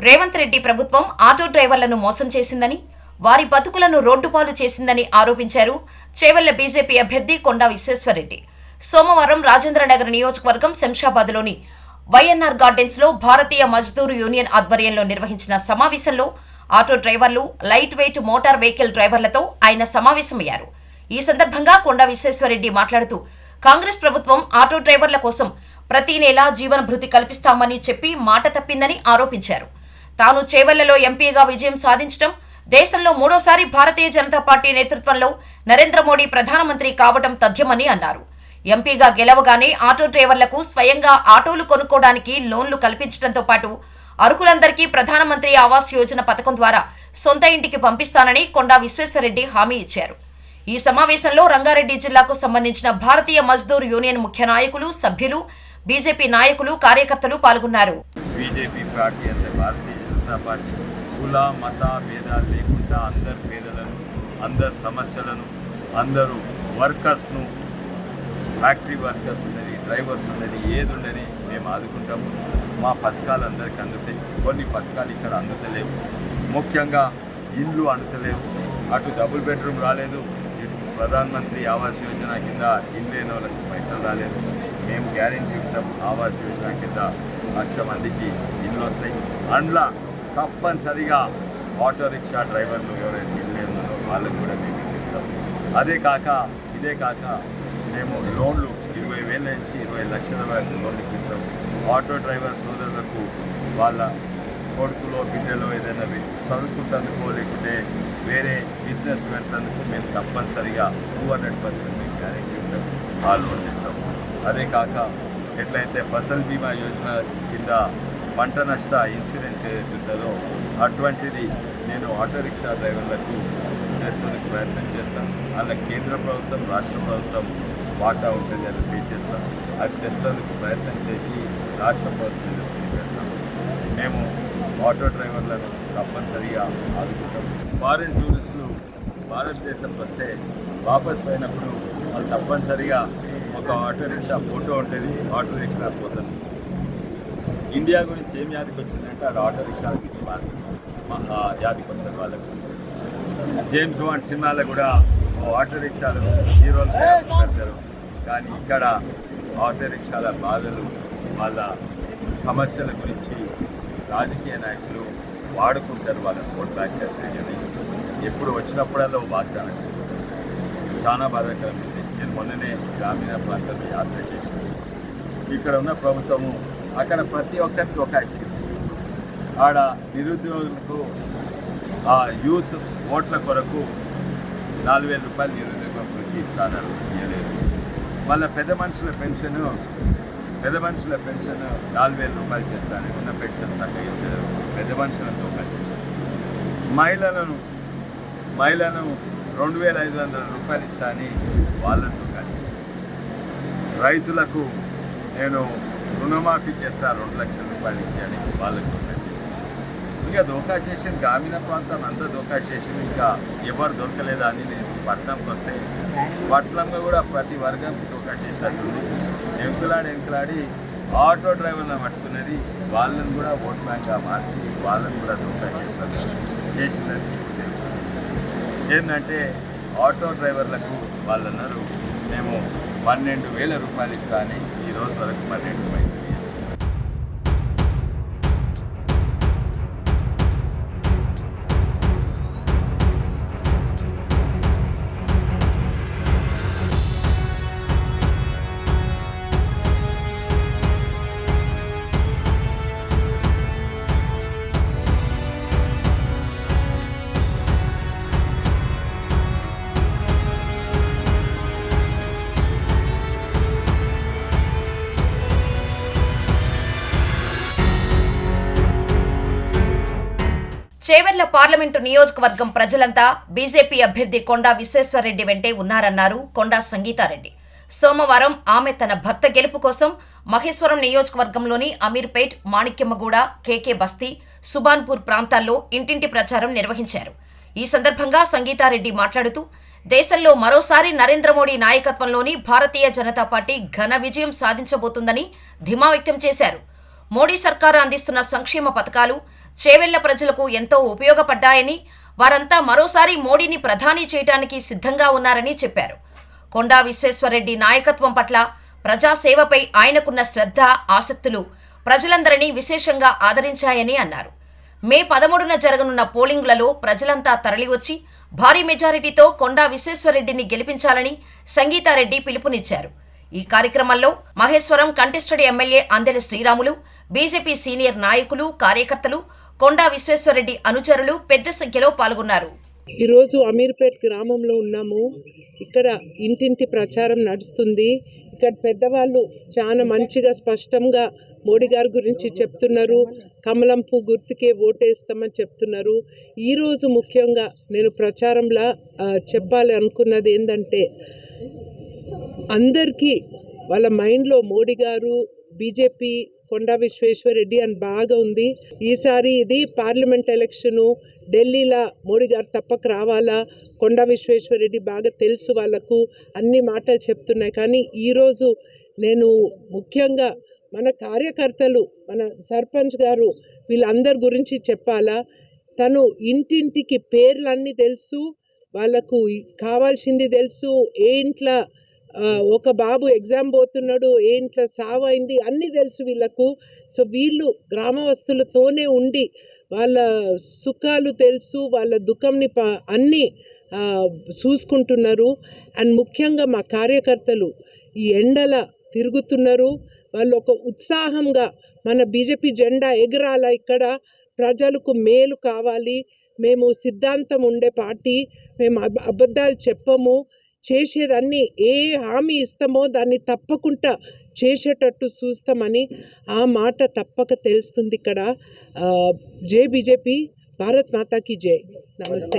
రేవంత్ రెడ్డి ప్రభుత్వం ఆటో డ్రైవర్లను మోసం చేసిందని, వారి బతుకులను రోడ్డుపాలు చేసిందని ఆరోపించారు చేవెళ్ల బీజేపీ అభ్యర్థి కొండా విశ్వేశ్వర్రెడ్డి. సోమవారం రాజేంద్రనగర్ నియోజకవర్గం శంషాబాద్లోని వైఎన్ఆర్ గార్డెన్స్ లో భారతీయ మజ్దూర్ యూనియన్ ఆధ్వర్యంలో నిర్వహించిన సమావేశంలో ఆటో డ్రైవర్లు, లైట్ వెయిట్ మోటార్ వెహికల్ డ్రైవర్లతో ఆయన సమావేశమయ్యారు. ఈ సందర్భంగా కొండా విశ్వేశ్వర్రెడ్డి మాట్లాడుతూ, కాంగ్రెస్ ప్రభుత్వం ఆటో డ్రైవర్ల కోసం ప్రతి నెల జీవన భృతి కల్పిస్తామని చెప్పి మాట తప్పిందని ఆరోపించారు. తాను చేవెళ్లలో ఎంపీగా విజయం సాధించడం, దేశంలో మూడోసారి భారతీయ జనతా పార్టీ నేతృత్వంలో నరేంద్ర మోడీ ప్రధానమంత్రి కావడం తథ్యమని అన్నారు. ఎంపీగా గెలవగానే ఆటో డ్రైవర్లకు స్వయంగా ఆటోలు కొనుక్కోవడానికి లోన్లు కల్పించడంతో పాటు అర్హులందరికీ ప్రధానమంత్రి ఆవాస్ యోజన పథకం ద్వారా సొంత ఇంటికి పంపిస్తానని కొండా విశ్వేశ్వర్రెడ్డి హామీ ఇచ్చారు. ఈ సమావేశంలో రంగారెడ్డి జిల్లాకు సంబంధించిన భారతీయ మజ్దూర్ యూనియన్ ముఖ్య నాయకులు, సభ్యులు, బీజేపీ నాయకులు, కార్యకర్తలు పాల్గొన్నారు. బీజేపీ పార్టీ అంటే భారతీయ జనతా పార్టీ కుల మత భేదాలు లేకుండా అందరు పేదలను, అందరు సమస్యలను, అందరూ వర్కర్స్ను, ఫ్యాక్టరీ వర్కర్స్ ఉన్నది, డ్రైవర్స్ ఉన్నది, ఏది ఉన్నది మేము ఆదుకుంటాము. మా పథకాలు అందరికీ అందుతాయి. కొన్ని పథకాలు ఇక్కడ అందుతలేవు. ముఖ్యంగా ఇండ్లు అందుతలేవు. అటు డబుల్ బెడ్రూమ్ రాలేదు, ఇటు ప్రధానమంత్రి ఆవాస్ యోజన కింద ఇల్లు లేని వాళ్ళకి పైసలు రాలేదు. మేము గ్యారెంటీ ఉంటాం, ఆవాస్ యోజన కింద 1,00,000 మందికి ఇల్లు వస్తాయి. అందులో తప్పనిసరిగా ఆటో రిక్షా డ్రైవర్లు ఎవరైతే ఇల్లు లేదో వాళ్ళకు కూడా మేము ఇస్తాం. ఇదే కాక మేము లోన్లు 20,000 నుంచి 20 లక్షల వరకు లోన్లు ఇస్తాం. ఆటో డ్రైవర్ సోదరులకు వాళ్ళ కొడుకులో బిడ్డలో ఏదైనా చదువుకుంటందుకో లేకుంటే వేరే బిజినెస్ పెడతందుకు మేము తప్పనిసరిగా 200% మేము గ్యారెంటీ ఉంటాం, ఆ లోన్ ఇస్తాం. అదే కాక ఎట్లయితే ఫసల్ బీమా యోజన కింద పంట నష్ట ఇన్సూరెన్స్ ఏదైతే ఉంటుందో అటువంటిది నేను ఆటో రిక్షా డ్రైవర్లకు చేసేందుకు ప్రయత్నం చేస్తాను. అలా కేంద్ర ప్రభుత్వం, రాష్ట్ర ప్రభుత్వం వాటా ఉంటుంది, అది పే చేస్తాం. అది తెచ్చేందుకు ప్రయత్నం చేసి రాష్ట్ర ప్రభుత్వం పెడతాం. మేము ఆటో డ్రైవర్లను తప్పనిసరిగా ఆదుకుంటాం. ఫారిన్ టూరిస్టులు భారతదేశంకి వస్తే వాపస్ పోయినప్పుడు వాళ్ళు తప్పనిసరిగా ఒక ఆటో రిక్షా ఫోటో ఉంటుంది, ఆటో రిక్షా పోతుంది. ఇండియా గురించి ఏం యాదికి వచ్చిందంటే అది ఆటో రిక్షా గురించి మా యాదికి వస్తారు వాళ్ళకు. జేమ్స్ బాండ్ సినిమాలో కూడా ఆటో రిక్షాలు హీరోలు పెడతారు. కానీ ఇక్కడ ఆటో రిక్షాల బాధలు, వాళ్ళ సమస్యల గురించి రాజకీయ నాయకులు వాడుకుంటారు. వాళ్ళ ఓట్ బ్యాంక్ అని ఎప్పుడు వచ్చినప్పుడల్లా వాగ్దానం చేస్తారు. చాలా బాధాకరం ఇది. నేను మొన్ననే గ్రామీణ ప్రాంతంలో యాత్ర చేశాను. ఇక్కడ ఉన్న ప్రభుత్వము అక్కడ ప్రతి ఒక్కరికి ఒక ఇచ్చింది. ఆడ నిరుద్యోగులకు ఆ యూత్ ఓట్ల కొరకు 4,000 రూపాయలు నిరుద్యోగ వృత్తి ఇస్తానని ఇవ్వలేదు. మళ్ళీ పెద్ద మనుషుల పెన్షన్ 4,000 రూపాయలు చేస్తాను. ఉన్న పెన్షన్ సగం ఇస్తారు. పెద్ద మనుషులతో చేశారు. మహిళలను 2,500 రూపాయలు ఇస్తా అని వాళ్ళతో చేశాను. రైతులకు నేను రుణమాఫీ చేస్తా 2 లక్షల రూపాయలు ఇచ్చాను వాళ్ళకు చేశాను. ఇంకా దోకా చేసిన గ్రామీణ ప్రాంతం అంతా దోకా చేసిన ఇంకా ఎవరు దొరకలేదా అని నేను పట్టణంకి వస్తే పట్టణంలో కూడా ప్రతి వర్గంకి దోకా చేసినట్టుంది. ఎంకులాడి ఆటో డ్రైవర్లను పట్టుకున్నది, వాళ్ళని కూడా ఓట్ బ్యాంక్గా మార్చి వాళ్ళని కూడా దోకా చేసిందని తెలుస్తుంది. ఏంటంటే ఆటో డ్రైవర్లకు వాళ్ళు అన్నారు మేము 12,000 రూపాయలు ఇస్తా అని ఈ రోజు వరకు 12 పైసలు. చేవెళ్ల పార్లమెంటు నియోజకవర్గం ప్రజలంతా బీజేపీ అభ్యర్థి కొండా విశ్వేశ్వర్రెడ్డి వెంటే ఉన్నారన్నారు కొండా సంగీతారెడ్డి. సోమవారం ఆమె తన భర్త గెలుపు కోసం మహేశ్వరం నియోజకవర్గంలోని అమీర్పేట్, మాణిక్యమ్మగూడ, కేకే బస్తీ, సుబాన్పూర్ ప్రాంతాల్లో ఇంటింటి ప్రచారం నిర్వహించారు. ఈ సందర్భంగా సంగీతారెడ్డి మాట్లాడుతూ, దేశంలో మరోసారి నరేంద్ర మోడీ నాయకత్వంలోని భారతీయ జనతా పార్టీ ఘన విజయం సాధించబోతుందని ధీమా వ్యక్తం చేశారు. మోడీ సర్కారు అందిస్తున్న సంక్షేమ పథకాలు, చేవెళ్ల ప్రజలకు ఎంతో ఉపయోగపడ్డాయని, వారంతా మరోసారి మోడీని ప్రధాని చేయడానికి సిద్ధంగా ఉన్నారని చెప్పారు. కొండా విశ్వేశ్వరరెడ్డి నాయకత్వం పట్ల, ప్రజాసేవపై ఆయనకున్న శ్రద్ధ, ఆసక్తులు ప్రజలందరినీ విశేషంగా ఆదరించాయని అన్నారు. మే 13న జరగనున్న పోలింగులలో ప్రజలంతా తరలివచ్చి భారీ మెజారిటీతో కొండా విశ్వేశ్వరరెడ్డిని గెలిపించాలని సంగీతారెడ్డి పిలుపునిచ్చారు. ఈ కార్యక్రమంలో Maheshwaram contested MLA Andela Sriramulu, BJP senior నాయకులు, కార్యకర్తలు, కొండా విశ్వేశ్వరరెడ్డి అనుచరులు పెద్ద సంఖ్యలో పాల్గొన్నారు. ఈరోజు అమీర్పేట్ గ్రామంలో ఉన్నాము. ఇక్కడ ఇంటింటి ప్రచారం నడుస్తుంది. ఇక్కడ పెద్దవాళ్ళు చాలా మంచిగా స్పష్టంగా మోడీ గారి గురించి చెప్తున్నారు. కమలం పువ్వు గుర్తుకే ఓటేస్తామని చెప్తున్నారు. ఈరోజు ముఖ్యంగా నేను ప్రచారంలో చెప్పాలి అనుకున్నది ఏంటంటే, అందరికీ వాళ్ళ మైండ్లో మోడీ గారు, బీజేపీ, కొండా విశ్వేశ్వరరెడ్డి అని బాగా ఉంది. ఈసారి ఇది పార్లమెంట్ ఎలక్షను. ఢిల్లీలో మోడీ గారు తప్పక రావాలా. కొండా విశ్వేశ్వరరెడ్డి బాగా తెలుసు, వాళ్ళకు అన్ని మాటలు చెప్తున్నాయి. కానీ ఈరోజు నేను ముఖ్యంగా మన కార్యకర్తలు, మన సర్పంచ్ గారు, వీళ్ళందరి గురించి చెప్పాలా. తను ఇంటింటికి పేర్లన్నీ తెలుసు, వాళ్ళకు కావాల్సింది తెలుసు. ఏ ఇంట్లో ఒక బాబు ఎగ్జామ్ పోతున్నాడు, ఏ ఇంట్లో సావు అయింది, అన్నీ తెలుసు వీళ్ళకు. సో వీళ్ళు గ్రామవస్తులతోనే ఉండి వాళ్ళ సుఖాలు తెలుసు, వాళ్ళ దుఃఖంని అన్నీ చూసుకుంటున్నారు. అండ్ ముఖ్యంగా మా కార్యకర్తలు ఈ ఎండల తిరుగుతున్నారు. వాళ్ళు ఒక ఉత్సాహంగా మన బీజేపీ జెండా ఎగరాల, ఇక్కడ ప్రజలకు మేలు కావాలి, మేము సిద్ధాంతం ఉండే పార్టీ, మేము అబద్ధాలు చెప్పము, చేసేదాన్ని ఏ హామీ ఇస్తామో దాన్ని తప్పకుండా చేసేటట్టు చూస్తామని ఆ మాట తప్పక తెలుస్తుంది ఇక్కడ. జై బీజేపీ, భారత్ మాతాకి జై. నమస్తే.